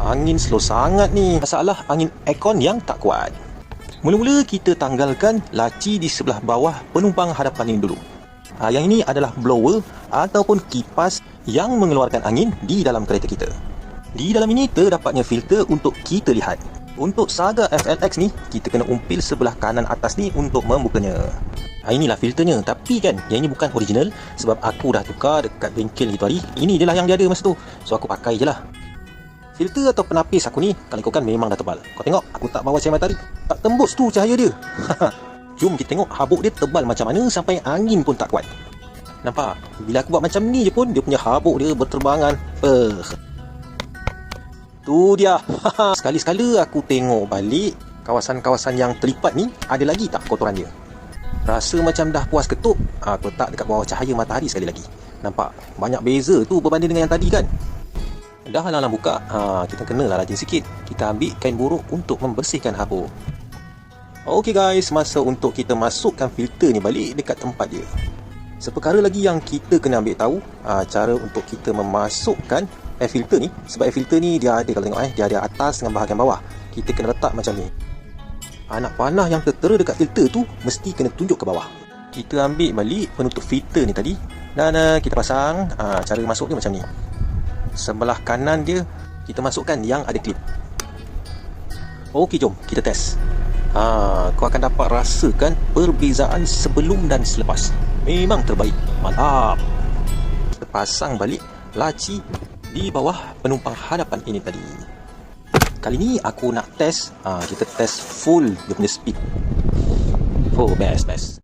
Angin slow sangat ni. Masalah angin aircon yang tak kuat. Mula-mula kita tanggalkan laci di sebelah bawah penumpang hadapan ini dulu. Yang ini adalah blower ataupun kipas yang mengeluarkan angin di dalam kereta kita. Di dalam ini terdapatnya filter untuk kita lihat. Untuk Saga FLX ni, kita kena umpil sebelah kanan atas ni untuk membukanya. Inilah filternya. Tapi kan, yang ini bukan original sebab aku dah tukar dekat bengkel itu hari. Ini je lah yang dia ada masa tu. So aku pakai je lah. Filter atau penapis aku ni, kalau ikutkan memang dah tebal. Kau tengok, aku tak bawa cahaya matahari. Tak tembus tu cahaya dia. Jom kita tengok habuk dia tebal macam mana sampai angin pun tak kuat. Nampak? Bila aku buat macam ni je pun, dia punya habuk dia berterbangan. Tu dia. Sekali-sekala aku tengok balik kawasan-kawasan yang terlipat ni, ada lagi tak kotoran dia. Rasa macam dah puas ketuk, aku letak dekat bawah cahaya matahari sekali lagi. Nampak? Banyak beza tu berbanding dengan yang tadi kan. Dah halang buka, kita kenalah rajin sikit. Kita ambil kain buruk untuk membersihkan habuk. Okey guys, masa untuk kita masukkan filter ni balik dekat tempat dia. Seperkara lagi yang kita kena ambil tahu, cara untuk kita memasukkan air filter ni. Sebab air filter ni dia ada, kalau tengok dia ada atas dengan bahagian bawah. Kita kena letak macam ni. Anak panah yang tertera dekat filter tu mesti kena tunjuk ke bawah. Kita ambil balik penutup filter ni tadi dan kita pasang. Cara masuk dia macam ni. Sebelah kanan dia kita masukkan yang ada klip. Okey, jom kita test. Kau akan dapat rasakan perbezaan sebelum dan selepas. Memang terbaik. Mantap. Kita pasang balik laci di bawah penumpang hadapan ini tadi. Kali ni aku nak test, kita test full dia punya speed. Oh, best.